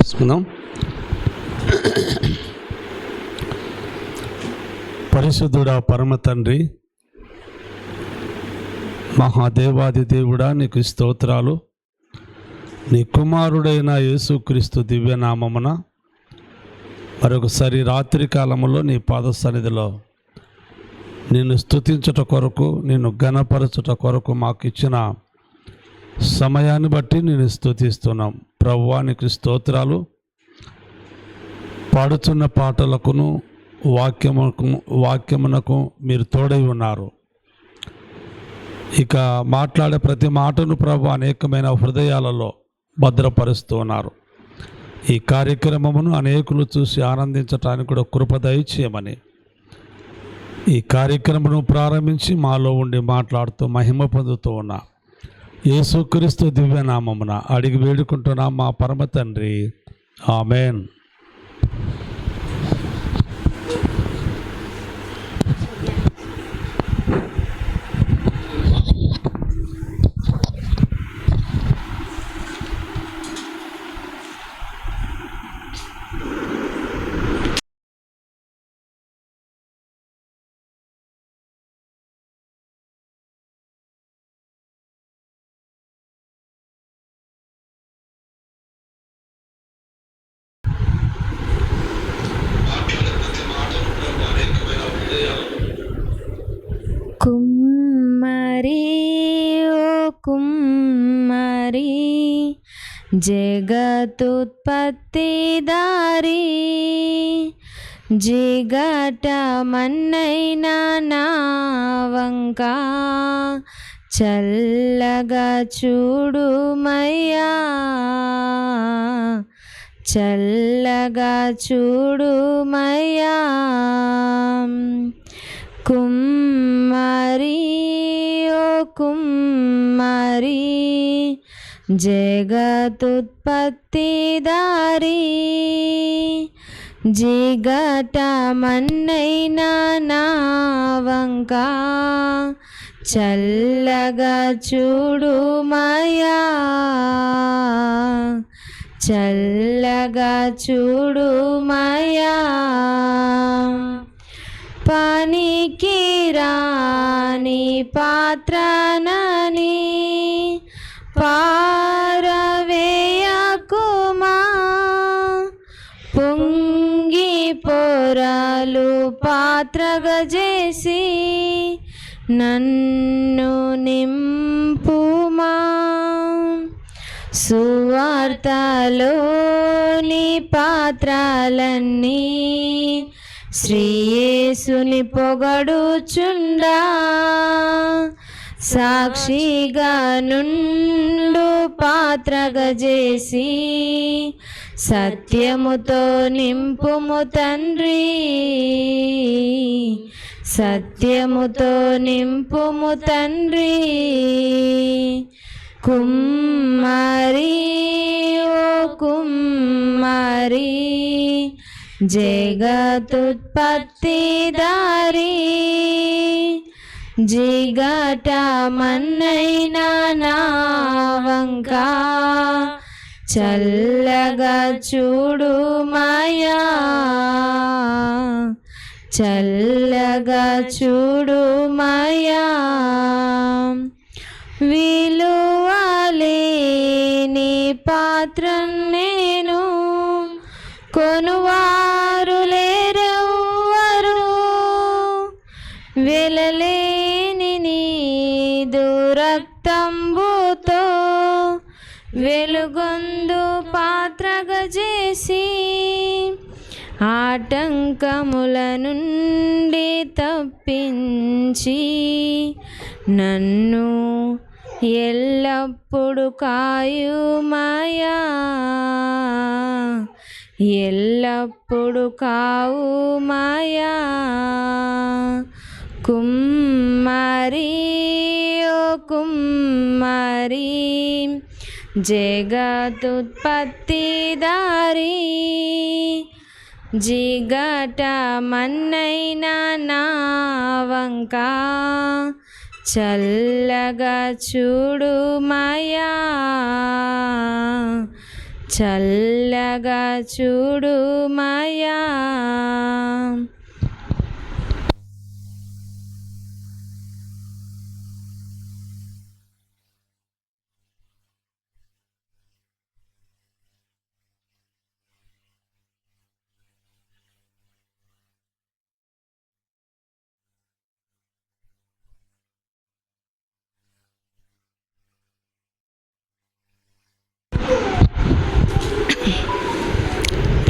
చేసుకుందాం. పరిశుద్ధుడా, పరమ తండ్రి, మహాదేవాది దేవుడా, నీకు స్తోత్రాలు. నీ కుమారుడైన యేసుక్రీస్తు దివ్యనామమున మరొకసారి రాత్రి కాలములో నీ పాద సన్నిధిలో నిన్ను స్తుతించుట కొరకు, నిన్ను ఘనపరచుట కొరకు మాకు ఇచ్చిన సమయాన్ని బట్టి నేను స్తుతిస్తున్నాం. ప్రభువా, నీకు స్తోత్రాలు. పాడుతున్న పాటలకును వాక్యమునకు మీరు తోడై ఉన్నారు. ఇక మాట్లాడే ప్రతి మాటను ప్రభు అనేకమైన హృదయాలలో భద్రపరుస్తూ ఉన్నారు. ఈ కార్యక్రమమును అనేకులు చూసి ఆనందించటానికి కూడా కృప దయచేయమని ఈ కార్యక్రమను ప్రారంభించి మాలో ఉండి మాట్లాడుతూ మహిమ పొందుతూ ఉన్నా యేసుక్రీస్తు దివ్యనామమున అడిగి వేడుకుంటున్నాం మా పరమ తండ్రి, ఆమెన్. కుమ్మరి ఓ కుమ్మరి, జగతుత్పత్తిదారి, జిగట మన్నైన నా వంక చల్లగా చూడుమయ్యా, చల్లగా చూడుమయ్యా. కుమ్మరి ఓ కుమ్మరి, జగతుత్పత్తిదారి, జిగట మన్నైన నా వంక చల్లగా చూడుమయ్యా, చల్లగా చూడుమయ్యా. పనికి రాని పాత్రనని పారవేయకుమా, పొంగి పొరలు పాత్రగా చేసి నన్ను నింపుమా. సువార్తలోని పాత్రలన్నీ శ్రీయేసుని పొగడుచుండా, సాక్షిగా నుండు పాత్రగా చేసి సత్యముతో నింపుము తండ్రి, సత్యముతో నింపుము తండ్రి. కుమ్మరి ఓ కుమ్మరి, జగతుత్పత్తిదారి, జిగట మన్నైన నా వంక చల్లగా చూడుమయ్యా, చల్లగా చూడుమయ్యా. విలువలేని పాత్రను నేను, కొనువారు లేరెవ్వరు, వెలలేని నీదు రక్తంబుతో వెలుగొందు పాత్రగా చేసి ఆటంకముల నుండి తప్పించి నన్ను ఎల్లప్పుడు కాయుమయ్యా, ఎల్లప్పుడు కావుమయ్యా. కుమ్మరి ఓ కుమ్మరి, జగతుత్పత్తిదారి, జిగట మన్నైన నా వంక చల్లగా చూడుమయ్యా, చల్లగా చూడుమయా.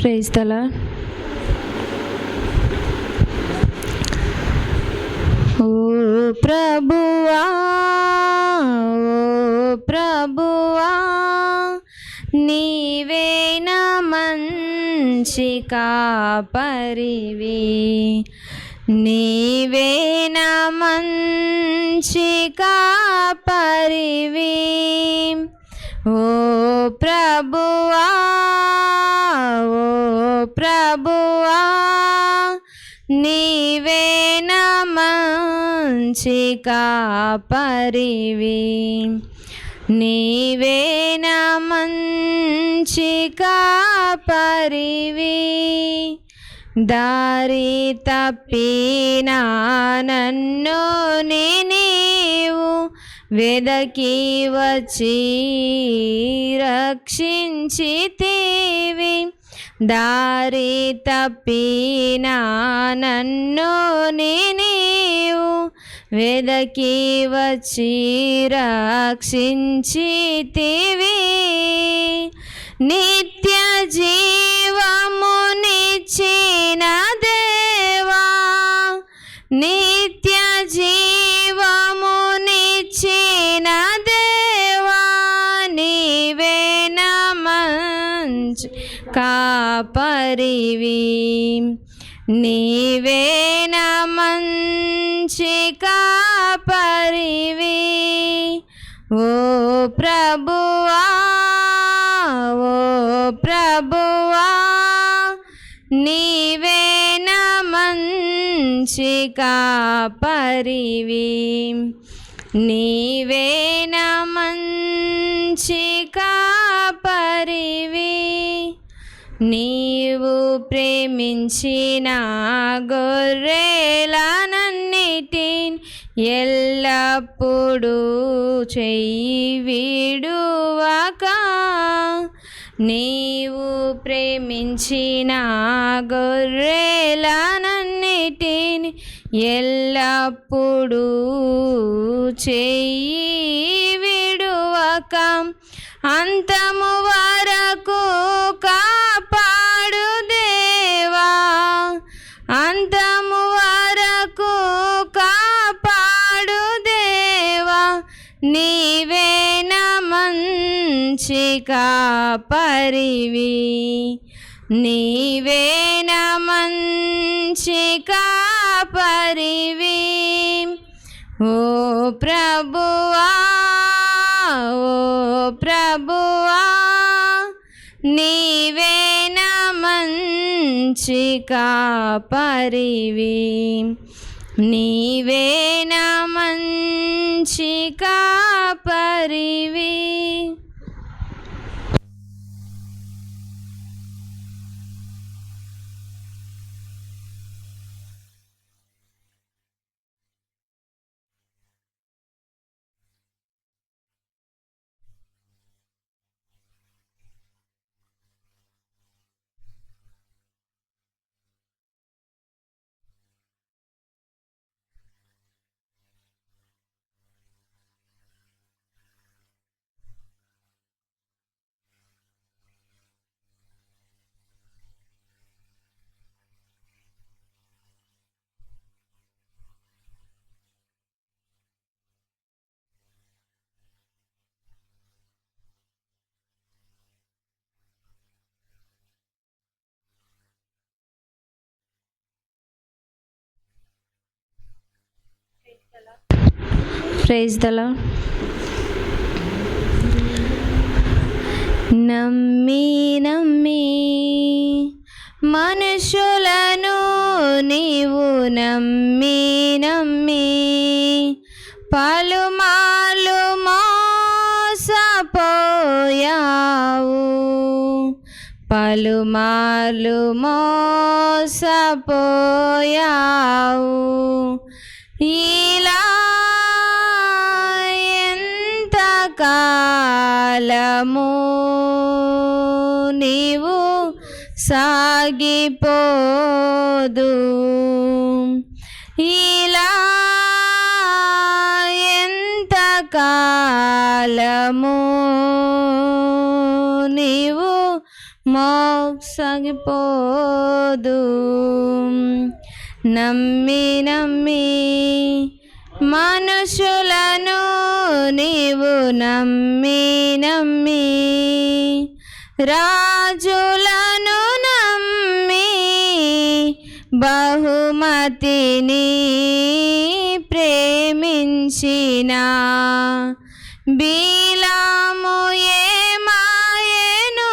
Praise the Lord. ఓ ప్రభువా, ఓ ప్రభువా, నీవేన మంచి కాపరివి, నీవేన మంచి కాపరివి. ఓ ప్రభువా, ఓ ప్రభువా, నీవేన మంచి కాపరివి, నీవేన మంచి కాపరివి. దారి తప్పిన నన్ను నీవు వెదకి వచ్చి రక్షించితివి. దారి తప్పిన నన్ను నీవు వెదకి వచ్చి రక్షించితివి. నిత్య జీవమునిచ్చిన దేవా, నిత్య జీవమునిచ్చిన దేవా, నీవేన మంచి కాపరివి, నీవేన మంచి కాపరివి. ఓ ప్రభువా, ఓ ప్రభువా, నీవేన మంచి కాపరివి, నీవేన మంచి కాపరివి. నీవు ప్రేమించిన గొర్రెలనన్నిటిని ఎల్లప్పుడూ చెయ్యి విడువక, నీవు ప్రేమించిన గొర్రెలనన్నిటిని ఎల్లప్పుడూ చెయ్యి విడువక, అంతము వరకు కాపాడు దేవా, అంతము వరకు కాపాడు దేవా, నీవేన మంచి కాపరివి, నీవేన మంచి కాపరివి. ఓ ప్రభువా, ఓ ప్రభువా, నీవేన మంచి కాపరివి, నీవేన మంచి కాపరివి. Praise the lord. నమ్మి నమ్మి మనుషులను నీవు నమ్మి నమ్మి పలుమార్లు మోసపోయావు, మోసపోయావు. పలుమార్లు మోసపోయావు, ఇలా ఎంత కాలము నీవు సాగిపోదు, ఇలా ఎంత కాలము నీవు సాగిపోదు. నమ్మి నమ్మి మనుషులను నీవు నమ్మి నమ్మి, రాజులను నమ్మి బహుమతిని ప్రేమించిన బిలాము ఏమాయెను,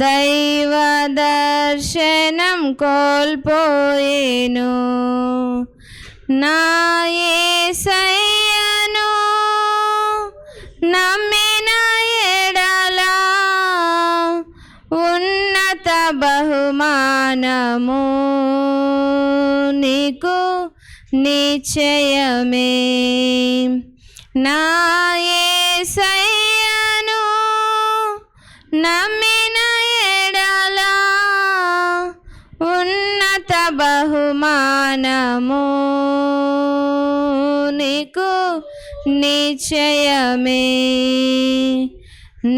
దైవ దర్శనం కోల్పోయెను. నా యేసయ్యను నమ్మిన ఎడల ఉన్నత బహుమానము నీకు నిశ్చయమే. నా యేసయ్యను నమ్మిన ఎడల ఉన్నత బహుమానము నీకు నిశ్చయమే.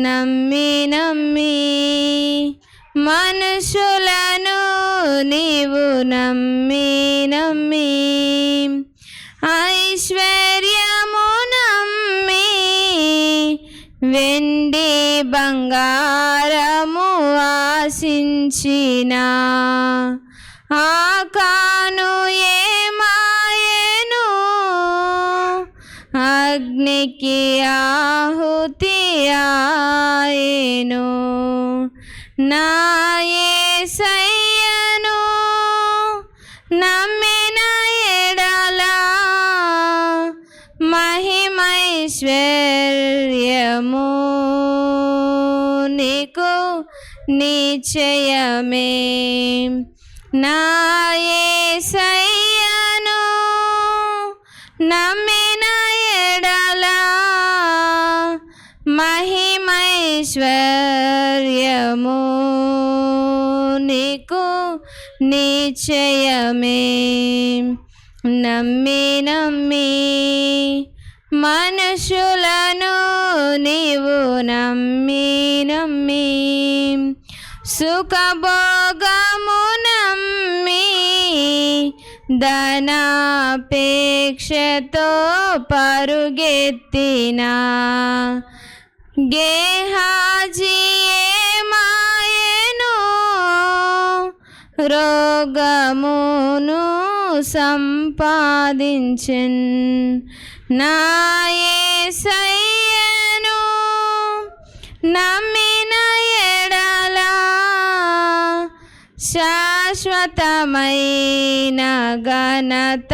నమ్మి నమ్మి మనుషులను నీవు నమ్మి నమ్మి, ఐశ్వర్యము నమ్మి వెండి బంగారము ఆశించిన ఆకాను ఏమాయెను, అగ్నికి ఆహుతి ఆయెను. నా యేసయ్యను నమ్మిన ఎడల మహిమైశ్వర్యము నీకు నిశ్చయమే. నా యేసయ్యను నమ్మిన ఎడల మహిమైశ్వర్యము నీకు నిశ్చయమే. నమ్మి నమ్మి మనుషులను నీవు నమ్మి నమ్మి, సుఖభోగము నమ్మి ధనాపేక్షతో పరుగెత్తిన గేహాజీ ఏమాయెను, రోగమును సంపాదించెన్. నా యేసయ్యను నమ్మిన ఎడల శాశ్వతమైన ఘనత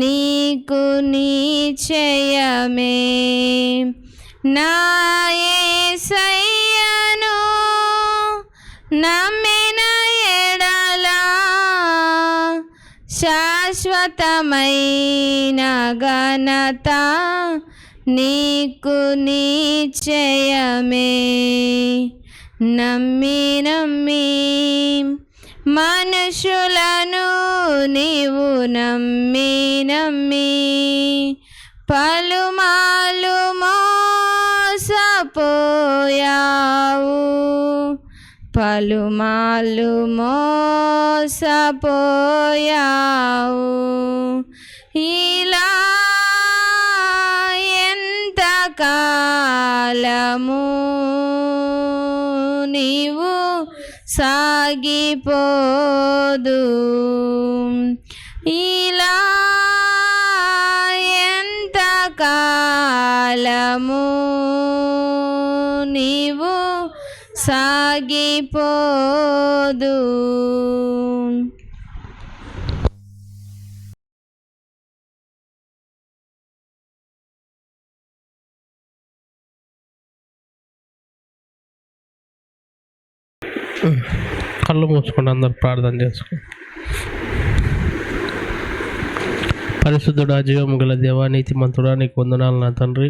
నీకు నిశ్చయమే. నా యేసయ్యను నమ్మిన ఎడల శాశ్వతమైన ఘనత నీకు నిశ్చయమే. నమ్మి నమ్మి మనుషులను నీవు నమ్మి నమ్మి, పలుమార్లు మోసపోయావు, పలుమార్లు మోసపోయావు, ఇలా ఎంత కాలము నీవు సాగిపోదు, ఇలా ఎంత కాలము నీవు సాగిపోదు. కళ్ళు మూసుకొని అందరు ప్రార్థన చేసుకో. పరిశుద్ధుడా, జీవము గల దేవా, నీతిమంతుడా, నీకు వందనాలు నా తండ్రి.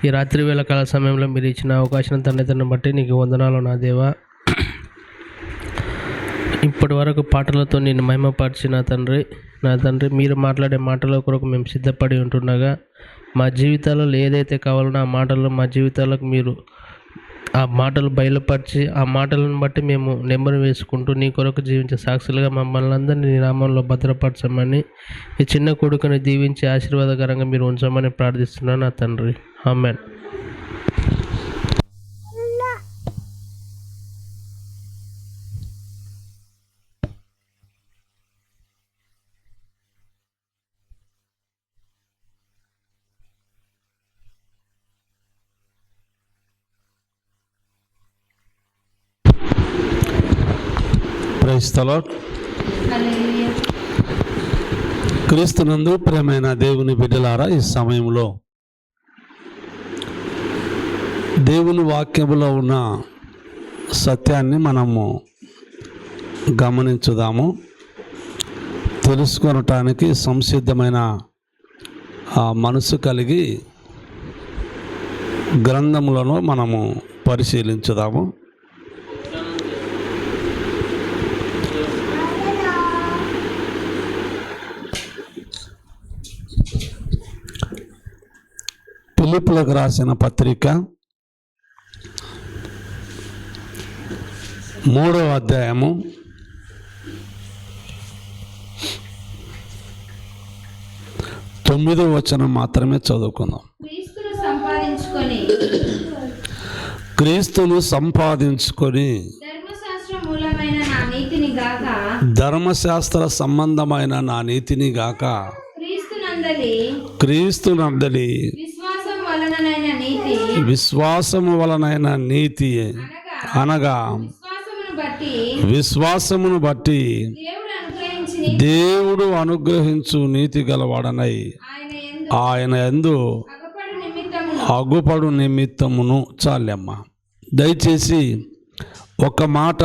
ఈ రాత్రి వేళ కాల సమయంలో మీరు ఇచ్చిన అవకాశం తండ్రిని బట్టి నీకు వందనాలు నా దేవా. ఇప్పటి వరకు పాటలతో నేను మహిమపరిచిన నా తండ్రి, మీరు మాట్లాడే మాటల కొరకు మేము సిద్ధపడి ఉంటుండగా మా జీవితాలలో ఏదైతే కావాలనో ఆ మాటలు మా జీవితాలకు మీరు ఆ మాటలు బయలుపరిచి ఆ మాటలను బట్టి మేము నెంబర్ వేసుకుంటూ నీ కొరకు జీవించే సాక్షులుగా మమ్మల్ని అందరినీ నీ నామంలో భద్రపరచమని, ఈ చిన్న కొడుకుని దీవించి ఆశీర్వాదకరంగా మీరు ఉంచమని ప్రార్థిస్తున్నాను నా తండ్రి. Amen. Praise the Lord. Hallelujah. క్రీస్తునందు ప్రియమైన దేవుని బిడ్డలారా, ఈ సమయంలో దేవుని వాక్యములో ఉన్న సత్యాన్ని మనము గమనించుదాము. తెలుసుకొనటానికి సంసిద్ధమైన మనసు కలిగి గ్రంథములను మనము పరిశీలించుదాము. ఫిలిప్పీయులకు రాసిన పత్రిక 3వ అధ్యాయము 9వ వచనం మాత్రమే చదువుకుందాం. క్రీస్తును సంపాదించుకొని ధర్మశాస్త్ర సంబంధమైన నా నీతిని గాక క్రీస్తునందలి విశ్వాసము వలనైన నీతి అనగా విశ్వాసమును బట్టి దేవుడు అనుగ్రహించు నీతి గలవాడనై ఆయన యందు అగుపడు నిమిత్తమును. చాలమ్మ, దయచేసి ఒక మాట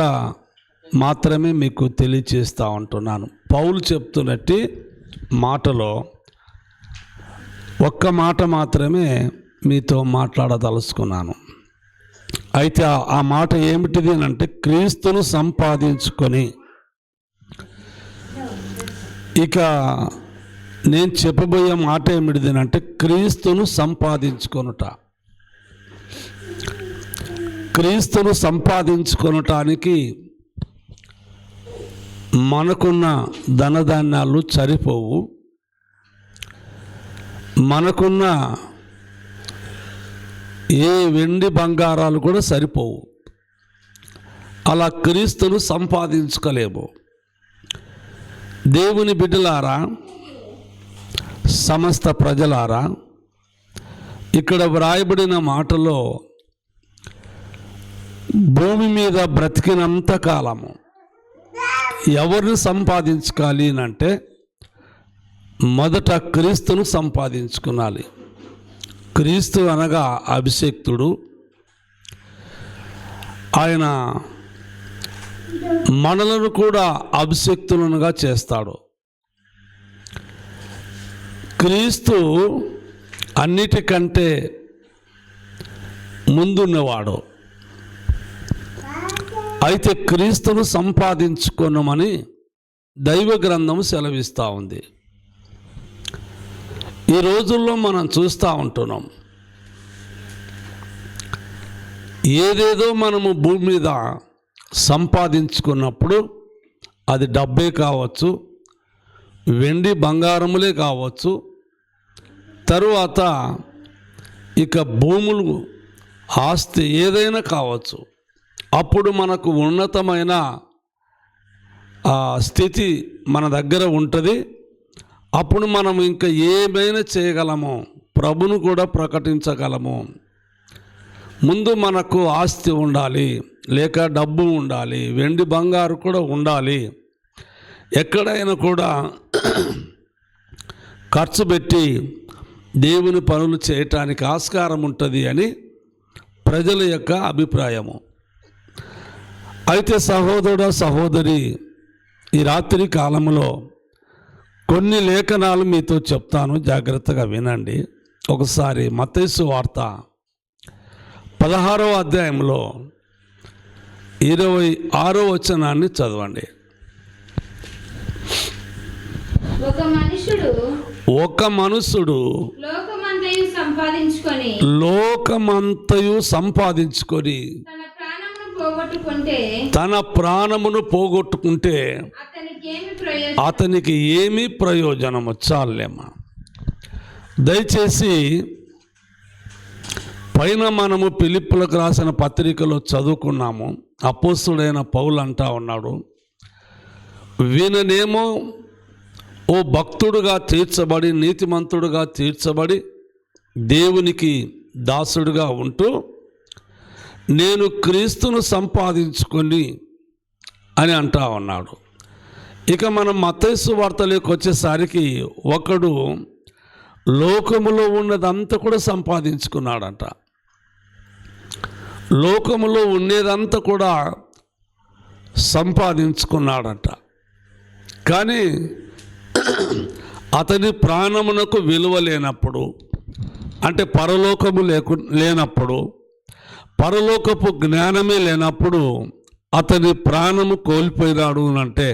మాత్రమే మీకు తెలియచేస్తూ ఉంటున్నాను. పౌలు చెప్తున్నట్టు మాటలో ఒక్క మాట మాత్రమే మీతో మాట్లాడదలుచుకున్నాను. అయితే ఆ మాట ఏమిటిది అంటే, క్రీస్తును సంపాదించుకొని. ఇక నేను చెప్పబోయే మాట ఏమిటిది అంటే, క్రీస్తును సంపాదించుకొనుట. క్రీస్తును సంపాదించుకొనటానికి మనకున్న ధనధాన్యాలు సరిపోవు, మనకున్న ఏ వెండి బంగారాలు కూడా సరిపోవు. అలా క్రీస్తును సంపాదించుకోలేము. దేవుని బిడ్డలారా, సమస్త ప్రజలారా, ఇక్కడ వ్రాయబడిన మాటలో భూమి మీద బ్రతికినంత కాలము ఎవరిని సంపాదించుకోవాలి అంటే మొదట క్రీస్తును సంపాదించుకోవాలి. క్రీస్తు అనగా అభిషేక్తుడు. ఆయన మనలను కూడా అభిషేక్తులనుగా చేస్తాడు. క్రీస్తు అన్నిటికంటే ముందున్నవాడు. అయితే క్రీస్తును సంపాదించుకోనమని దైవ గ్రంథం సెలవిస్తూ ఉంది. ఈ రోజుల్లో మనం చూస్తూ ఉంటున్నాం, ఏదేదో మనము భూమి మీద సంపాదించుకున్నప్పుడు అది డబ్బే కావచ్చు, వెండి బంగారములే కావచ్చు, తరువాత ఇక భూములు, ఆస్తి ఏదైనా కావచ్చు. అప్పుడు మనకు ఉన్నతమైన స్థితి మన దగ్గర ఉంటుంది. అప్పుడు మనం ఇంకా ఏమైనా చేయగలము, ప్రభును కూడా ప్రకటించగలము. ముందు మనకు ఆస్తి ఉండాలి, లేక డబ్బు ఉండాలి, వెండి బంగారు కూడా ఉండాలి. ఎక్కడైనా కూడా ఖర్చు పెట్టి దేవుని పనులు చేయటానికి ఆస్కారం ఉంటుంది అని ప్రజల యొక్క అభిప్రాయము. అయితే సహోదరుడా సహోదరి, ఈ రాత్రి కాలంలో కొన్ని లేఖనాలు మీతో చెప్తాను, జాగ్రత్తగా వినండి. ఒకసారి మత్తయి సువార్త 16వ అధ్యాయంలో 26వ వచనాన్ని చదవండి. ఒక మనుషుడు లోకమంతయు సంపాదించుకొని తన ప్రాణమును పోగొట్టుకుంటే అతనికి ఏమి ప్రయోజనము? చాలేమ్మా. దయచేసి పైన మనము ఫిలిప్పులకు రాసిన పత్రికలో చదువుకున్నాము. అపోస్తుడైన పౌలు అంటా ఉన్నాడు, వీననేమో ఓ భక్తుడుగా తీర్చబడి, నీతిమంతుడుగా తీర్చబడి, దేవునికి దాసుడుగా ఉంటూ నేను క్రీస్తును సంపాదించుకొని అని అంటా ఉన్నాడు. ఇక మనం మత్తయి సువార్తలోకి వచ్చేసరికి ఒకడు లోకములో ఉన్నదంతా కూడా సంపాదించుకున్నాడంట. లోకములో ఉండేదంతా కూడా సంపాదించుకున్నాడంట. కానీ అతని ప్రాణమునకు విలువ లేనప్పుడు, అంటే పరలోకము లేనప్పుడు, పరలోకపు జ్ఞానమే లేనప్పుడు అతని ప్రాణము కోల్పోయినాడు అంటే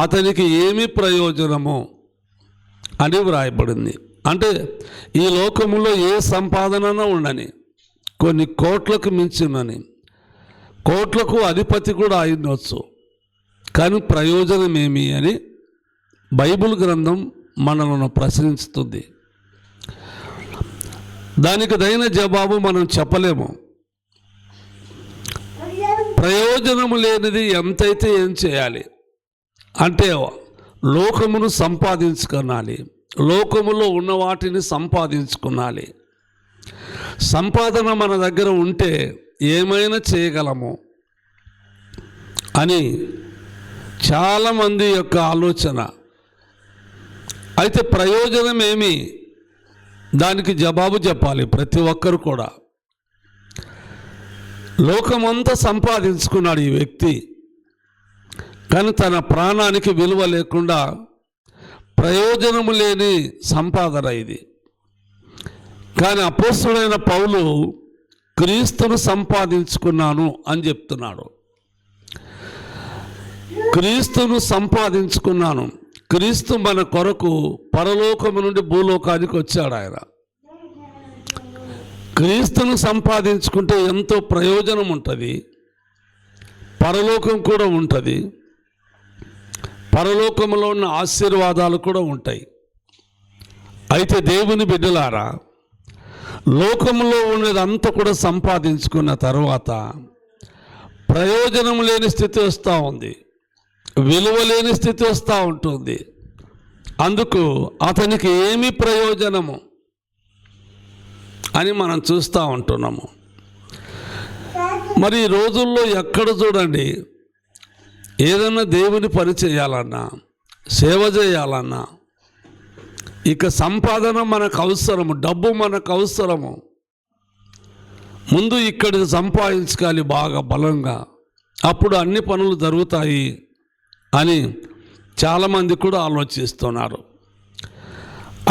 అతనికి ఏమి ప్రయోజనము అని వ్రాయబడింది. అంటే ఈ లోకములో ఏ సంపాదన ఉండని, కొన్ని కోట్లకు మించినని, కోట్లకు అధిపతి కూడా అయ్యవచ్చు, కానీ ప్రయోజనం ఏమి అని బైబిల్ గ్రంథం మనలను ప్రశ్నిస్తుంది. దానికి దైన జవాబు మనం చెప్పలేము. ప్రయోజనము లేనిది ఎంతైతే ఏం చేయాలి అంటే లోకమును సంపాదించుకోనాలి, లోకములో ఉన్న వాటిని సంపాదించుకునాలి. సంపాదన మన దగ్గర ఉంటే ఏమైనా చేయగలము అని చాలామంది యొక్క ఆలోచన. అయితే ప్రయోజనం ఏమి, దానికి జవాబు చెప్పాలి ప్రతి ఒక్కరు కూడా. లోకమంతా సంపాదించుకున్నాడు ఈ వ్యక్తి, కానీ తన ప్రాణానికి విలువ లేకుండా ప్రయోజనము లేని సంపాదన ఇది. కానీ అపోస్తలుడైన పౌలు క్రీస్తును సంపాదించుకున్నాను అని చెప్తున్నాడు. క్రీస్తును సంపాదించుకున్నాను. క్రీస్తు మన కొరకు పరలోకము నుండి భూలోకానికి వచ్చాడు. ఆయన క్రీస్తును సంపాదించుకుంటే ఎంతో ప్రయోజనం ఉంటుంది, పరలోకం కూడా ఉంటుంది, పరలోకంలో ఉన్న ఆశీర్వాదాలు కూడా ఉంటాయి. అయితే దేవుని బిడ్డలారా, లోకంలో ఉన్నదంతా కూడా సంపాదించుకున్న తర్వాత ప్రయోజనం లేని స్థితి వస్తూ ఉంది, విలువ లేని స్థితి వస్తూ ఉంటుంది. అందుకు అతనికి ఏమి ప్రయోజనము అని మనం చూస్తూ ఉంటున్నాము. మరి ఈ రోజుల్లో ఎక్కడ చూడండి, ఏదన్నా దేవుని పని చేయాలన్నా, సేవ చేయాలన్నా, ఇక సంపాదన మనకు అవసరము, డబ్బు మనకు అవసరము. ముందు ఇక్కడ సంపాదించుకోవాలి బాగా బలంగా, అప్పుడు అన్ని పనులు జరుగుతాయి అని చాలామంది కూడా ఆలోచిస్తున్నారు.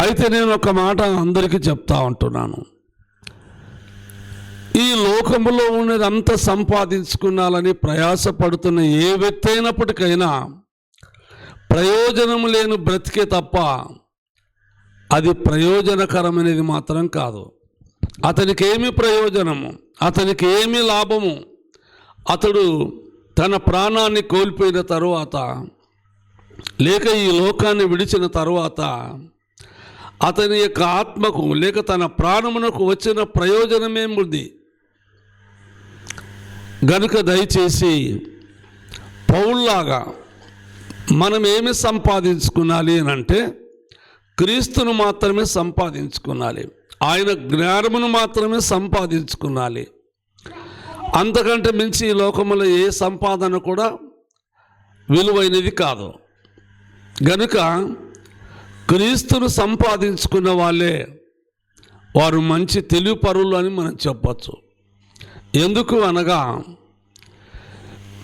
అయితే నేను ఒక మాట అందరికీ చెప్తా ఉంటున్నాను, ఈ లోకములో ఉన్నదంతా సంపాదించుకున్నాలని ప్రయాసపడుతున్న ఏ వ్యక్తి అయినప్పటికైనా ప్రయోజనం లేని బ్రతికే తప్ప అది ప్రయోజనకరమైనది మాత్రం కాదు. అతనికి ఏమి ప్రయోజనము, అతనికి ఏమి లాభము? అతడు తన ప్రాణాన్ని కోల్పోయిన తరువాత, లేక ఈ లోకాన్ని విడిచిన తరువాత అతని యొక్క ఆత్మకు లేక తన ప్రాణమునకు వచ్చిన ప్రయోజనమేముంది? గనుక దయచేసి పౌల్లాగా మనం ఏమి సంపాదించుకునాలి అని అంటే క్రీస్తును మాత్రమే సంపాదించుకునాలి, ఆయన జ్ఞానమును మాత్రమే సంపాదించుకునాలి. అంతకంటే మించి ఈ లోకములో ఏ సంపాదన కూడా విలువైనది కాదు. గనుక క్రీస్తును సంపాదించుకున్న వాళ్ళే వారు మంచి తెలివి పరులు అని మనం చెప్పచ్చు. ఎందుకు అనగా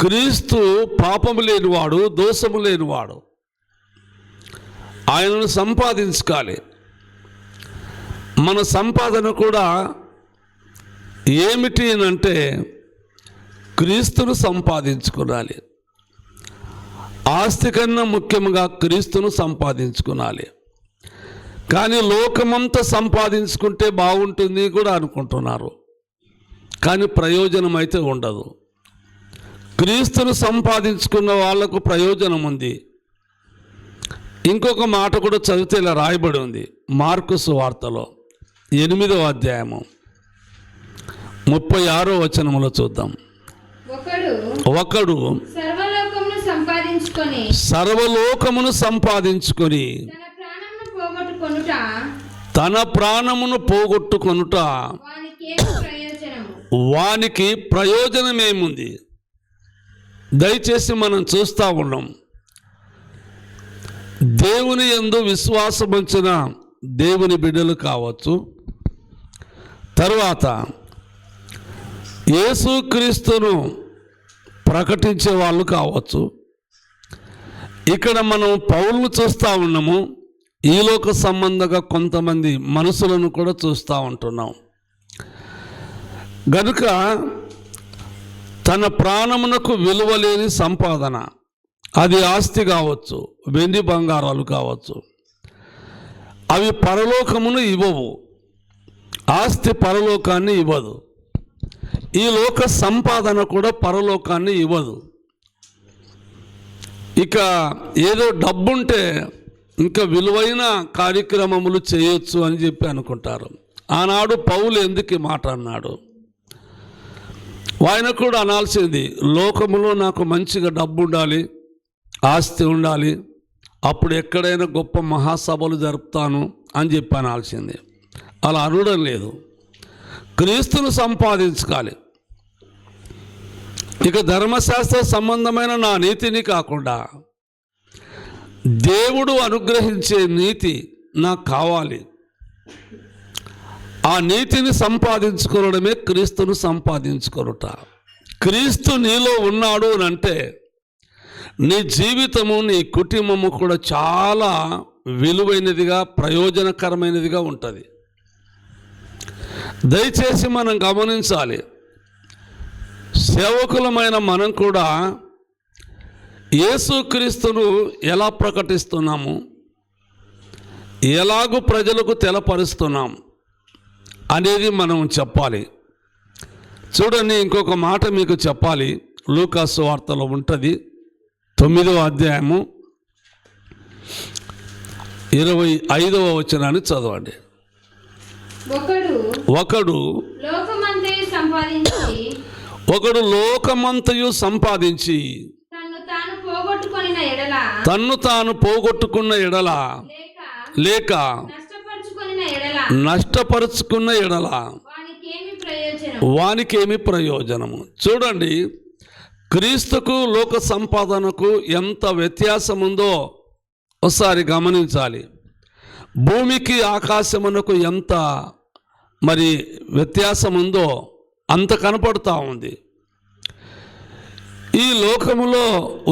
క్రీస్తు పాపము లేనివాడు, దోషము లేనివాడు. ఆయనను సంపాదించుకోవాలి. మన సంపాదన కూడా ఏమిటి అంటే క్రీస్తును సంపాదించుకోవాలి. ఆస్తి కన్నా ముఖ్యంగా క్రీస్తును సంపాదించుకోవాలి. కానీ లోకమంతా సంపాదించుకుంటే బాగుంటుంది కూడా అనుకుంటున్నారు, కానీ ప్రయోజనం అయితే ఉండదు. క్రీస్తును సంపాదించుకున్న వాళ్లకు ప్రయోజనం ఉంది. ఇంకొక మాట కూడా చదివితే ఇలా రాయబడి ఉంది, మార్కు సువార్తలో 8వ అధ్యాయము 36వ వచనములో చూద్దాం. ఒకడు సర్వలోకమును సంపాదించుకొని తన ప్రాణమును పోగొట్టుకొనుట వానికి ప్రయోజనమేముంది? దయచేసి మనం చూస్తూ ఉన్నాం, దేవుని యందు విశ్వాసముంచిన దేవుని బిడ్డలు కావచ్చు, తర్వాత యేసుక్రీస్తును ప్రకటించే వాళ్ళు కావచ్చు. ఇక్కడ మనం పౌలును చూస్తూ ఉన్నాము, ఈలోక సంబంధంగా కొంతమంది మనుషులను కూడా చూస్తూ ఉంటున్నాం. గనుక తన ప్రాణమునకు విలువలేని సంపాదన, అది ఆస్తి కావచ్చు, వెండి బంగారాలు కావచ్చు, అవి పరలోకమును ఇవ్వవు. ఆస్తి పరలోకాన్ని ఇవ్వదు, ఈ లోక సంపాదన కూడా పరలోకాన్ని ఇవ్వదు. ఇక ఏదో డబ్బుంటే ఇంకా విలువైన కార్యక్రమములు చేయొచ్చు అని చెప్పి అనుకుంటారు. ఆనాడు పౌలు ఎందుకు ఈ మాట అన్నాడు? ఆయన కూడా అనాల్సింది, లోకములో నాకు మంచిగా డబ్బు ఉండాలి, ఆస్తి ఉండాలి, అప్పుడు ఎక్కడైనా గొప్ప మహాసభలు జరుపుతాను అని చెప్పి అనాల్సింది. అలా అనడం లేదు, క్రీస్తును సంపాదించుకోవాలి. ఇక ధర్మశాస్త్ర సంబంధమైన నా నీతిని కాకుండా దేవుడు అనుగ్రహించే నీతి నాకు కావాలి. ఆ నీతిని సంపాదించుకోవడమే క్రీస్తును సంపాదించుకొనుట. క్రీస్తు నీలో ఉన్నాడు అని అంటే నీ జీవితము, నీ కుటుంబము కూడా చాలా విలువైనదిగా, ప్రయోజనకరమైనదిగా ఉంటుంది. దయచేసి మనం గమనించాలి, సేవకులమైన మనం కూడా యేసుక్రీస్తును ఎలా ప్రకటిస్తున్నాము, ఎలాగూ ప్రజలకు తెలపరుస్తున్నాం అనేది మనం చెప్పాలి. చూడండి, ఇంకొక మాట మీకు చెప్పాలి. లూకా సువార్తలో ఉంటుంది, 9వ అధ్యాయము 25వ వచనాన్ని చదవండి. ఒకడు లోకమంతయు సంపాదించి తన్ను తాను పోగొట్టుకున్న ఎడల లేక నష్టపరుచుకున్న ఎడల వానికేమి ప్రయోజనము? చూడండి, క్రీస్తుకు లోక సంపాదనకు ఎంత వ్యత్యాసం ఉందో ఒకసారి గమనించాలి. భూమికి ఆకాశమునకు ఎంత మరి వ్యత్యాసం ఉందో అంత కనపడుతూ ఉంది. ఈ లోకములో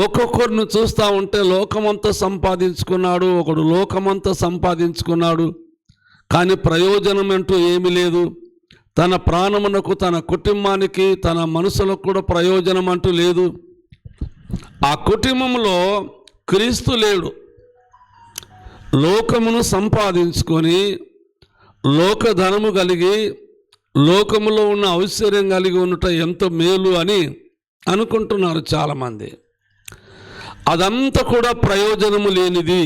ఒక్కొక్కరిని చూస్తూ ఉంటే లోకమంతా సంపాదించుకున్నాడు, ఒకడు లోకమంతా సంపాదించుకున్నాడు, కానీ ప్రయోజనం అంటూ ఏమీ లేదు. తన ప్రాణమునకు, తన కుటుంబానికి, తన మనసులకు కూడా ప్రయోజనం అంటూ లేదు. ఆ కుటుంబంలో క్రీస్తు లేడు. లోకమును సంపాదించుకొని లోకధనము కలిగి లోకములో ఉన్న ఐశ్వర్యం కలిగి ఉండటం ఎంత మేలు అని అనుకుంటున్నారు చాలామంది. అదంతా కూడా ప్రయోజనము లేనిది,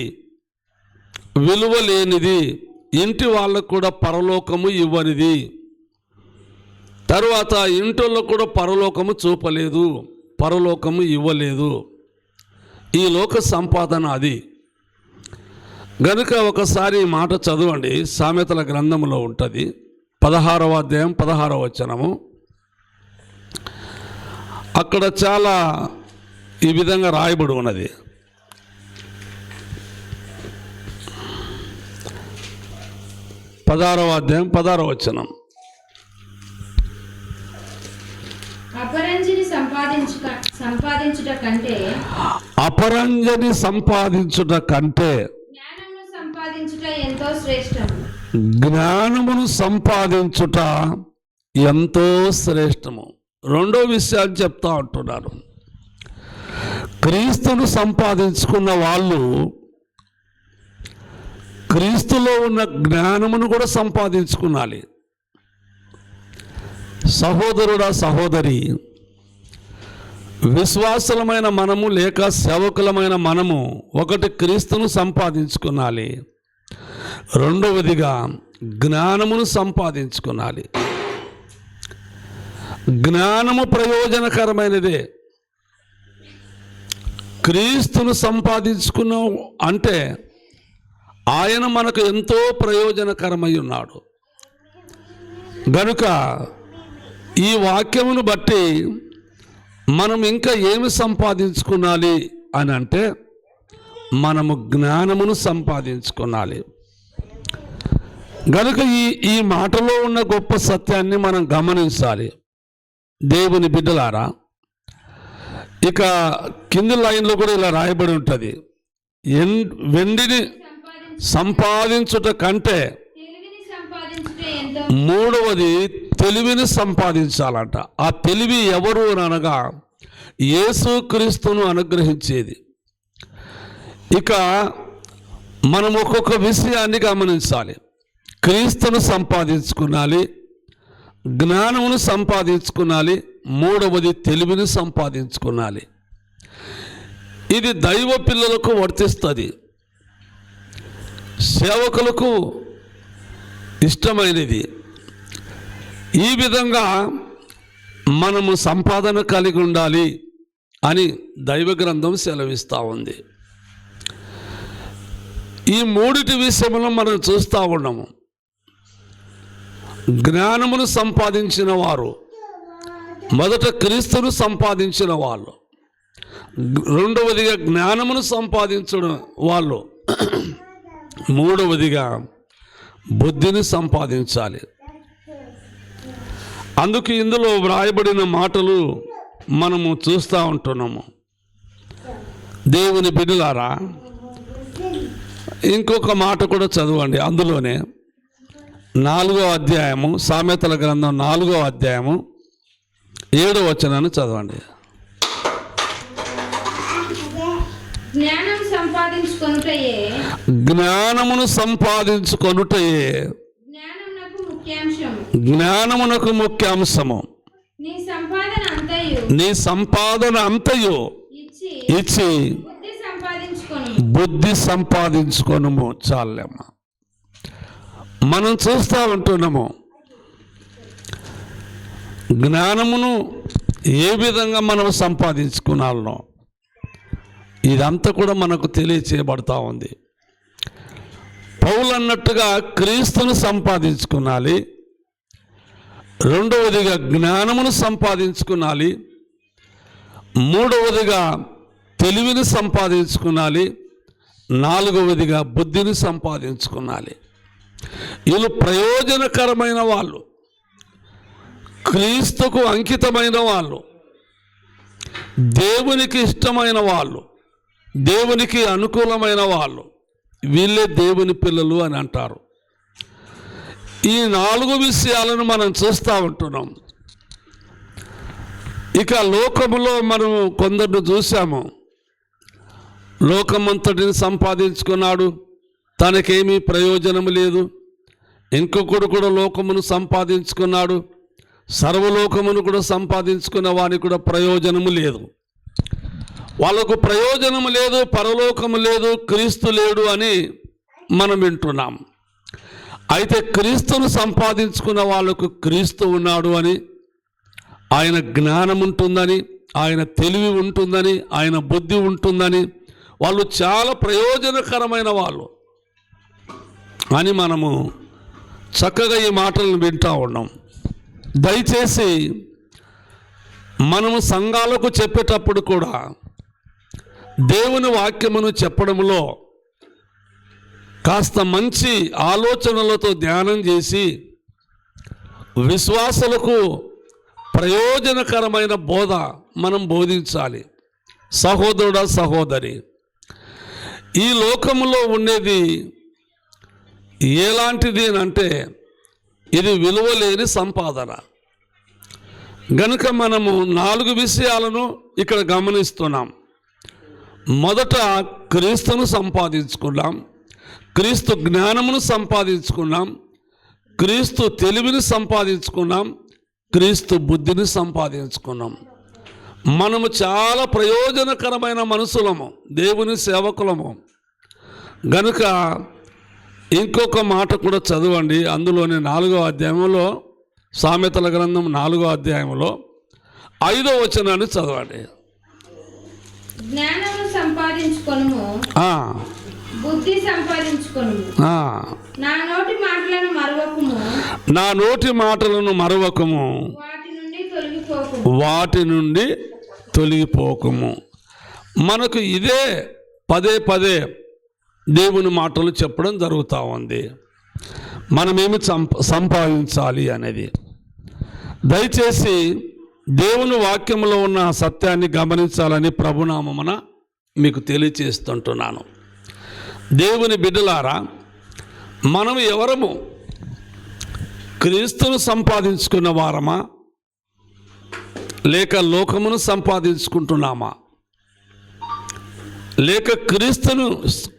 విలువ లేనిది, ఇంటి వాళ్ళకు కూడా పరలోకము ఇవ్వనిది. తర్వాత ఇంటిలో కూడా పరలోకము చూపలేదు, పరలోకము ఇవ్వలేదు. ఈ లోక సంపాదన అది. గనుక ఒకసారి ఈ మాట చదవండి, సామెతల గ్రంథంలో ఉంటుంది, 16వ అధ్యాయం 16వ వచనము. అక్కడ చాలా ఈ విధంగా రాయబడి ఉన్నది. 16వ అధ్యాయం 16వ వచనం. అపరంజిని సంపాదించుట సంపాదించుట కంటే అపరంజని సంపాదించుట కంటే జ్ఞానమును సంపాదించుట ఎంతో శ్రేష్టము. జ్ఞానమును సంపాదించుట ఎంతో శ్రేష్టము. రెండో విషయాన్ని చెప్తా ఉంటున్నారు. క్రీస్తును సంపాదించుకున్న వాళ్ళు క్రీస్తులో ఉన్న జ్ఞానమును కూడా సంపాదించుకునాలి. సహోదరుడా, సహోదరి, విశ్వాసులమైన మనము లేక సేవకులమైన మనము ఒకటి క్రీస్తును సంపాదించుకునాలి, రెండవదిగా జ్ఞానమును సంపాదించుకునాలి. జ్ఞానము ప్రయోజనకరమైనదే. క్రీస్తును సంపాదించుకున్నాం అంటే ఆయన మనకు ఎంతో ప్రయోజనకరమై ఉన్నాడు. గనుక ఈ వాక్యమును బట్టి మనం ఇంకా ఏమి సంపాదించుకోవాలి అని అంటే మనము జ్ఞానమును సంపాదించుకోవాలి. గనుక ఈ మాటలో ఉన్న గొప్ప సత్యాన్ని మనం గమనించాలి. దేవుని బిడ్డలారా, ఇక కింది లైన్లో కూడా ఇలా రాయబడి ఉంటుంది, వెండిని సంపాదించుట కంటే మూడవది తెలివిని సంపాదించాలంట. ఆ తెలివి ఎవరు అనగా యేసుక్రీస్తును అనుగ్రహించేది. ఇక మనం ఒక్కొక్క విషయాన్ని గమనించాలి. క్రీస్తును సంపాదించుకునాలి, జ్ఞానమును సంపాదించుకునాలి, మూడవది తెలివిని సంపాదించుకునాలి. ఇది దైవ పిల్లలకు వర్తిస్తుంది, సేవకులకు ఇష్టమైనది. ఈ విధంగా మనము సంపాదన కలిగి ఉండాలి అని దైవ గ్రంథం సెలవిస్తూ ఉంది. ఈ మూడిటి విషయంలో మనం చూస్తూ ఉన్నాము. జ్ఞానమును సంపాదించిన వారు మొదట క్రీస్తును సంపాదించిన వాళ్ళు, రెండవదిగా జ్ఞానమును సంపాదించడం వాళ్ళు, మూడవదిగా బుద్ధిని సంపాదించాలి. అందుకు ఇందులో వ్రాయబడిన మాటలు మనము చూస్తూ ఉంటున్నాము. దేవుని బిడ్డలారా, ఇంకొక మాట కూడా చదవండి. అందులోనే 4వ అధ్యాయము, సామెతల గ్రంథం 4వ అధ్యాయము 7వ వచనాన్ని చదవండి. జ్ఞానమును సంపాదించుకొనుటయే జ్ఞానమునకు ముఖ్యాంశము. నీ సంపాదన అంతయు ఇచ్చి బుద్ధి సంపాదించుకొనుము. చాలేమ్మా, మనం చూస్తూ ఉంటున్నాము జ్ఞానమును ఏ విధంగా మనం సంపాదించుకున్నాలో ఇదంతా కూడా మనకు తెలియచేయబడతా ఉంది. పౌలు అన్నట్టుగా క్రీస్తును సంపాదించుకునాలి, రెండవదిగా జ్ఞానమును సంపాదించుకునాలి, మూడవదిగా తెలివిని సంపాదించుకునాలి, నాలుగవదిగా బుద్ధిని సంపాదించుకునాలి. వీళ్ళు ప్రయోజనకరమైన వాళ్ళు, క్రీస్తుకు అంకితమైన వాళ్ళు, దేవునికి ఇష్టమైన వాళ్ళు, దేవునికి అనుకూలమైన వాళ్ళు, వీళ్ళే దేవుని పిల్లలు అని అంటారు. ఈ 4 విషయాలను మనం చూస్తూ ఉంటున్నాం. ఇక లోకములో మనం కొందరిని చూసాము. లోకమంతటిని సంపాదించుకున్నాడు, తనకేమీ ప్రయోజనం లేదు. ఇంకొకడు కూడా లోకమును సంపాదించుకున్నాడు, సర్వలోకమును కూడా సంపాదించుకున్న వానికి కూడా ప్రయోజనము లేదు. వాళ్ళకు ప్రయోజనం లేదు, పరలోకము లేదు, క్రీస్తు లేడు అని మనం వింటున్నాం. అయితే క్రీస్తును సంపాదించుకున్న వాళ్ళకు క్రీస్తు ఉన్నాడు అని, ఆయన జ్ఞానం ఉంటుందని, ఆయన తెలివి ఉంటుందని, ఆయన బుద్ధి ఉంటుందని, వాళ్ళు చాలా ప్రయోజనకరమైన వాళ్ళు అని మనము చక్కగా ఈ మాటలను వింటూ ఉన్నాం. దయచేసి మనము సంఘాలకు చెప్పేటప్పుడు కూడా దేవుని వాక్యమును చెప్పడంలో కాస్త మంచి ఆలోచనలతో ధ్యానం చేసి విశ్వాసులకు ప్రయోజనకరమైన బోధ మనం బోధించాలి. సహోదరుడా, సహోదరి, ఈ లోకములో ఉండేది ఎలాంటిది అంటే ఇది విలువలేని సంపాదన. గనుక మనము 4 విషయాలను ఇక్కడ గమనిస్తున్నాం. మొదట క్రీస్తును సంపాదించుకున్నాం, క్రీస్తు జ్ఞానమును సంపాదించుకున్నాం, క్రీస్తు తెలివిని సంపాదించుకున్నాం, క్రీస్తు బుద్ధిని సంపాదించుకున్నాం. మనము చాలా ప్రయోజనకరమైన మనుషులము, దేవుని సేవకులము. గనుక ఇంకొక మాట కూడా చదవండి. అందులోని 4వ అధ్యాయంలో, సామెతల గ్రంథం 4వ అధ్యాయంలో 5వ వచనాన్ని చదవండి. జ్ఞానము సంపాదించుకొనుము, బుద్ధి సంపాదించుకొనుము, నా నోటి మాటలను మరవకుము, నా నోటి మాటలను మరవకము, వాటి నుండి తొలగిపోకము. మనకు ఇదే పదే పదే దేవుని మాటలు చెప్పడం జరుగుతూ ఉంది. మనమేమి సంపాదించాలి అనేది. దయచేసి దేవుని వాక్యంలో ఉన్న సత్యాన్ని గమనించాలని ప్రభునామమున మీకు తెలియచేస్తుంటున్నాను. దేవుని బిడ్డలారా, మనం ఎవరము? క్రీస్తును సంపాదించుకున్న వారమా, లేక లోకమును సంపాదించుకుంటున్నామా? లేక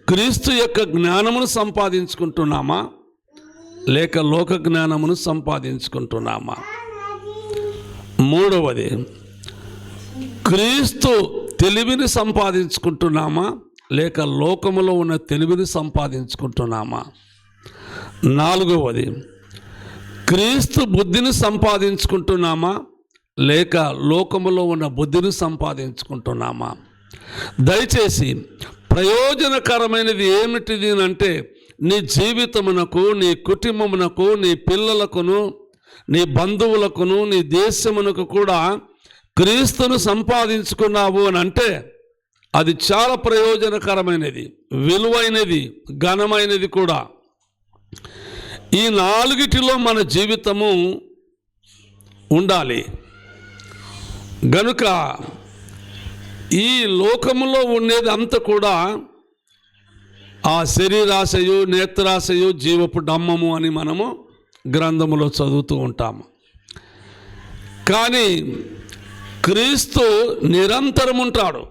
క్రీస్తు యొక్క జ్ఞానమును సంపాదించుకుంటున్నామా, లేక లోక జ్ఞానమును సంపాదించుకుంటున్నామా? మూడవది, క్రీస్తు తెలివిని సంపాదించుకుంటున్నామా, లేక లోకములో ఉన్న తెలివిని సంపాదించుకుంటున్నామా? నాలుగవది, క్రీస్తు బుద్ధిని సంపాదించుకుంటున్నామా, లేక లోకములో ఉన్న బుద్ధిని సంపాదించుకుంటున్నామా? దయచేసి ప్రయోజనకరమైనది ఏమిటిది అంటే, నీ జీవితమునకు, నీ కుటుంబమునకు, నీ పిల్లలకును, నీ బంధువులకును, నీ దేశమునకు కూడా క్రీస్తును సంపాదించుకున్నావు అని అంటే అది చాలా ప్రయోజనకరమైనది, విలువైనది, ఘనమైనది కూడా. ఈ 4టిలో మన జీవితము ఉండాలి. గనుక ఈ లోకములో ఉండేది అంతా కూడా ఆ శరీరాశయు, నేత్రాశయు, జీవపు డమ్మము అని మనము గ్రంథములో చదువుతూ ఉంటాము. కానీ క్రీస్తు నిరంతరం ఉంటాడు,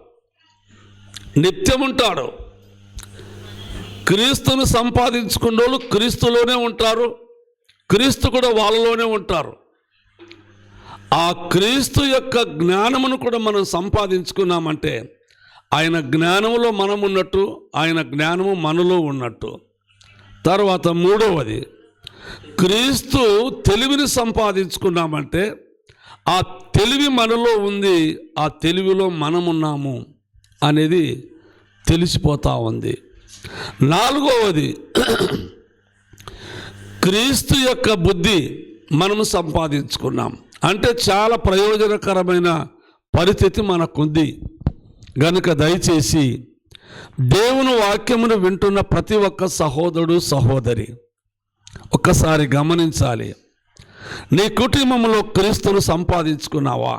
నిత్యం ఉంటాడు. క్రీస్తును సంపాదించుకున్న వాళ్ళు క్రీస్తులోనే ఉంటారు, క్రీస్తు కూడా వాళ్ళలోనే ఉంటారు. ఆ క్రీస్తు యొక్క జ్ఞానమును కూడా మనం సంపాదించుకున్నామంటే ఆయన జ్ఞానములో మనం ఉన్నట్టు, ఆయన జ్ఞానము మనలో ఉన్నట్టు. తర్వాత మూడవది, క్రీస్తు తెలివిని సంపాదించుకున్నామంటే ఆ తెలివి మనలో ఉంది, ఆ తెలివిలో మనమున్నాము అనేది తెలిసిపోతూ ఉంది. నాలుగవది, క్రీస్తు యొక్క బుద్ధి మనము సంపాదించుకున్నాం. అంటే చాలా ప్రయోజనకరమైన పరిస్థితి మనకుంది. గనుక దయచేసి దేవుని వాక్యమును వింటున్న ప్రతి ఒక్క సహోదరుడు, సహోదరి ఒక్కసారి గమనించాలి. నీ కుటుంబంలో క్రీస్తును సంపాదించుకున్నావా?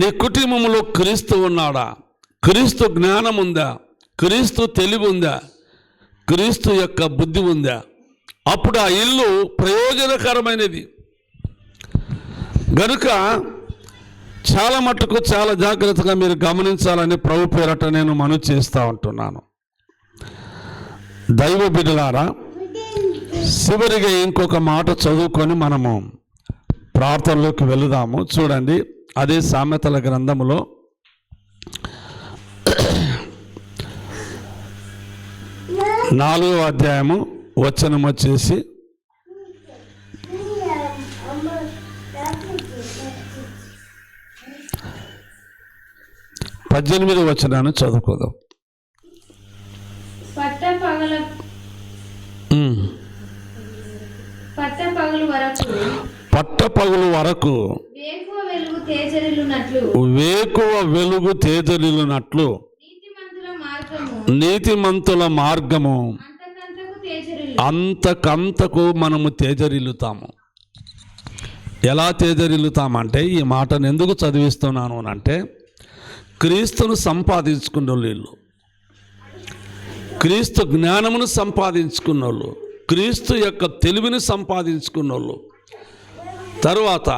నీ కుటుంబంలో క్రీస్తు ఉన్నాడా? క్రీస్తు జ్ఞానం ఉందా? క్రీస్తు తెలివి ఉందా? క్రీస్తు యొక్క బుద్ధి ఉందా? అప్పుడు ఆ ఇల్లు ప్రయోజనకరమైనది. గనుక చాలా మట్టుకు చాలా జాగ్రత్తగా మీరు గమనించాలని ప్రభు పేరట నేను మనవి చేస్తూ ఉంటున్నాను. దైవ బిడ్డలారా, చివరిగా ఇంకొక మాట చదువుకొని మనము ప్రార్థనలోకి వెళుదాము. చూడండి, అదే సామెతల గ్రంథములో 4వ అధ్యాయము వచనం వచ్చేసి 18వ వచనాన్ని చదువుకోదాం. పట్టపగలు వరకు వేకువ వెలుగు తేజరిల్లునట్లు నీతిమంతుల మార్గము అంతకంతకు మనము తేజరిల్లుతాము. ఎలా తేజరిల్లుతామంటే, ఈ మాటను ఎందుకు చదివిస్తున్నాను అంటే, క్రీస్తును సంపాదించుకున్న వీళ్ళు, క్రీస్తు జ్ఞానమును సంపాదించుకున్న వాళ్ళు, క్రీస్తు యొక్క తెలివిని సంపాదించుకున్న వాళ్ళు, తరువాత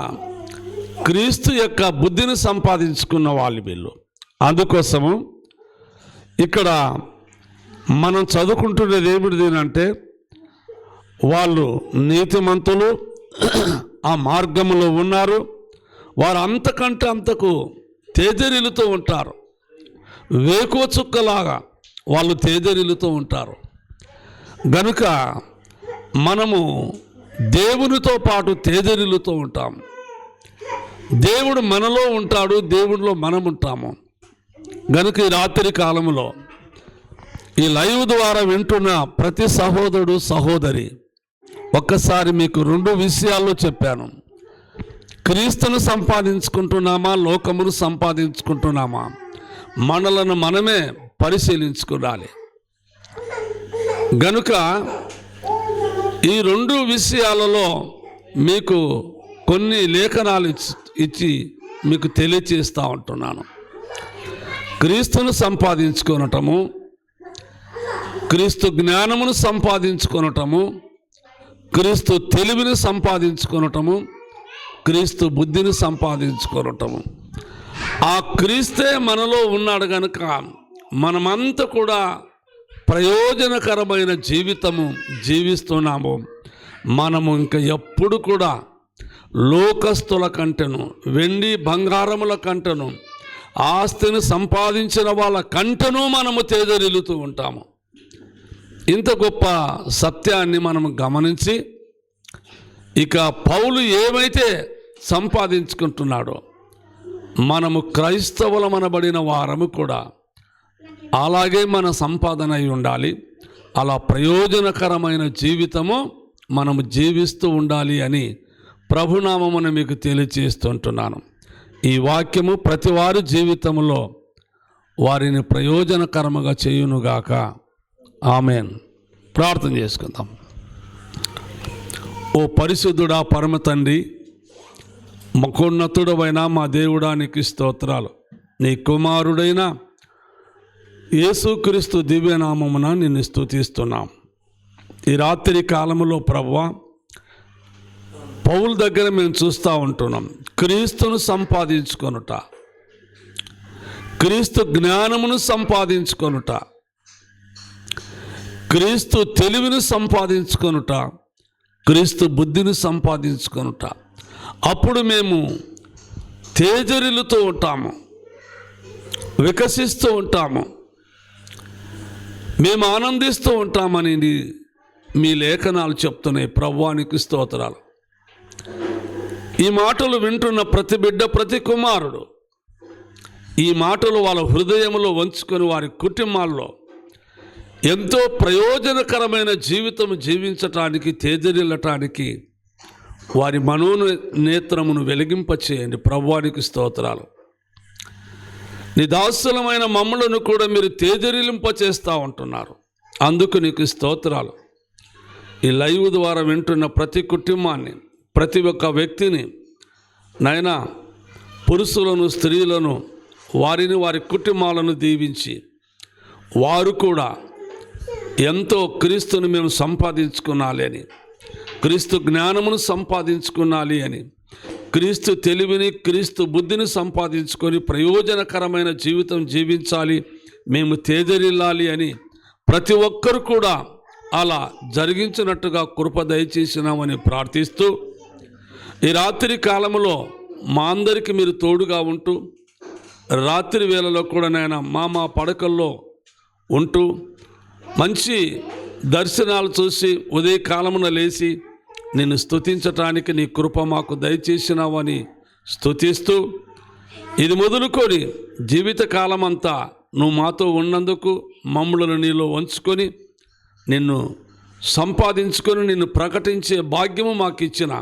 క్రీస్తు యొక్క బుద్ధిని సంపాదించుకున్న వాళ్ళు వీళ్ళు. అందుకోసము ఇక్కడ మనం చదువుకుంటున్నది ఏమిటిది అంటే, వాళ్ళు నీతిమంతులు, ఆ మార్గంలో ఉన్నారు, వారు అంతకంటే అంతకు తేజరిల్లుతూ ఉంటారు. వేకువ చుక్కలాగా వాళ్ళు తేజరిల్లుతూ ఉంటారు. గనుక మనము దేవునితో పాటు తేజరిల్లుతూ ఉంటాం. దేవుడు మనలో ఉంటాడు, దేవుడిలో మనం ఉంటాము. గనుక ఈ రాత్రి కాలంలో ఈ లైవ్ ద్వారా వింటున్న ప్రతి సహోదరుడు సహోదరి, ఒక్కసారి మీకు 2 విషయాల్లో చెప్పాను. క్రీస్తును సంపాదించుకుంటున్నామా, లోకమును సంపాదించుకుంటున్నామా? మనలను మనమే పరిశీలించుకోవాలి. గనుక ఈ 2 విషయాలలో మీకు కొన్ని లేఖనాలు ఇచ్చి మీకు తెలియచేస్తూ ఉంటున్నాను. క్రీస్తును సంపాదించుకొనటము, క్రీస్తు జ్ఞానమును సంపాదించుకొనటము, క్రీస్తు తెలివిని సంపాదించుకొనటము, క్రీస్తు బుద్ధిని సంపాదించుకొనటము. ఆ క్రీస్తే మనలో ఉన్నాడు కనుక మనమంతా కూడా ప్రయోజనకరమైన జీవితము జీవిస్తున్నాము. మనము ఇంకా ఎప్పుడు కూడా లోకస్తుల కంటెను, వెండి బంగారముల కంటెను, ఆస్తిని సంపాదించిన వాళ్ళ కంటెను మనము తేజరిల్లుతూ ఉంటాము. ఇంత గొప్ప సత్యాన్ని మనము గమనించి, ఇక పౌలు ఏమైతే సంపాదించుకుంటున్నాడో, మనము క్రైస్తవులమనబడిన వారము కూడా అలాగే మన సంపాదన అయి ఉండాలి. అలా ప్రయోజనకరమైన జీవితము మనము జీవిస్తూ ఉండాలి అని ప్రభునామమున మీకు తెలియచేస్తుంటున్నాను. ఈ వాక్యము ప్రతి వారి జీవితంలో వారిని ప్రయోజనకరముగా చేయునుగాక. ఆమెన్. ప్రార్థన చేసుకుందాం. ఓ పరిశుద్ధుడా, పరమ తండ్రి, మహోన్నతుడవైన మా దేవుడా, నీకు స్తోత్రాలు. నీ కుమారుడైన యేసుక్రీస్తు దివ్యనామమున నిన్ను స్తుతిస్తున్నాం. ఈ రాత్రి కాలంలో ప్రభువా, పౌలు దగ్గర మేము చూస్తూ ఉంటున్నాం. క్రీస్తును సంపాదించుకొనుట, క్రీస్తు జ్ఞానమును సంపాదించుకొనుట, క్రీస్తు తెలివిని సంపాదించుకొనుట, క్రీస్తు బుద్ధిని సంపాదించుకొనుట. అప్పుడు మేము తేజరిల్లుతూ ఉంటాము, వికసిస్తూ ఉంటాము, మేము ఆనందిస్తూ ఉంటామని మీ లేఖనాలు చెప్తున్నాయి. ప్రభువానికి స్తోత్రాలు. ఈ మాటలు వింటున్న ప్రతి బిడ్డ, ప్రతి కుమారుడు ఈ మాటలు వాళ్ళ హృదయంలో ఉంచుకొని వారి కుటుంబాల్లో ఎంతో ప్రయోజనకరమైన జీవితం జీవించటానికి, తేజరిల్లటానికి వారి మనోనేత్రమును వెలిగింపచేయండి. ప్రభువానికి స్తోత్రాలు. నీ దాసులమైన మమ్మలను కూడా మీరు తేజరిల్లింపచేస్తూ ఉంటున్నారు. అందుకు నీకు స్తోత్రాలు. ఈ లైవ్ ద్వారా వింటున్న ప్రతి కుటుంబాన్ని, ప్రతి ఒక్క వ్యక్తిని నాయనా, పురుషులను, స్త్రీలను, వారిని, వారి కుటుంబాలను దీవించి, వారు కూడా ఎంతో క్రీస్తుని మేము సంపాదించుకున్నాలి అని, క్రీస్తు జ్ఞానమును సంపాదించుకున్నాలి అని, క్రీస్తు తెలివిని, క్రీస్తు బుద్ధిని సంపాదించుకొని ప్రయోజనకరమైన జీవితం జీవించాలి, మేము తేజరిల్లాలి అని ప్రతి ఒక్కరు కూడా అలా జరిగించినట్టుగా కృప దయచేసినామని ప్రార్థిస్తూ, ఈ రాత్రి కాలంలో మా అందరికీ మీరు తోడుగా ఉంటూ, రాత్రి వేళలో కూడా నాయన మా పడకల్లో ఉంటూ మంచి దర్శనాలు చూసి ఉదయకాలమున లేచి నిన్ను స్తుతించటానికి నీ కృప మాకు దయచేసినావని స్తుతిస్తూ, ఇది మొదలుకొని జీవితకాలం అంతా నువ్వు మాతో ఉన్నందుకు మమ్మలను నీలో ఉంచుకొని నిన్ను సంపాదించుకొని నిన్ను ప్రకటించే భాగ్యము మాకు ఇచ్చిన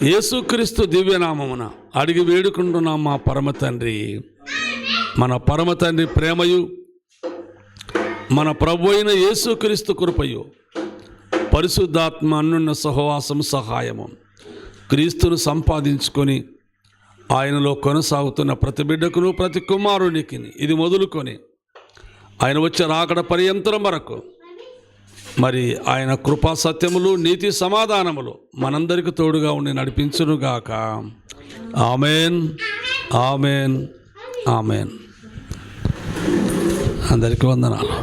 యేసుక్రీస్తు దివ్యనామమున అడిగి వేడుకుంటున్నాం మా పరమ తండ్రి. మన పరమ తండ్రి ప్రేమయు, మన ప్రభు అయిన యేసుక్రీస్తు కృపయు, పరిశుద్ధాత్మ అన్యోన్య సహవాసము, సహాయము క్రీస్తును సంపాదించుకొని ఆయనలో కొనసాగుతున్న ప్రతి బిడ్డకును ప్రతి కుమారునికి ఇది మొదలుకొని ఆయన వచ్చే రాకడ పర్యంతరం వరకు మరి ఆయన కృపా సత్యములు నీతి సమాధానములు మనందరికి తోడుగా ఉండి నడిపించునుగాక. Amen, amen, amen. అందరికీ వందనాలు.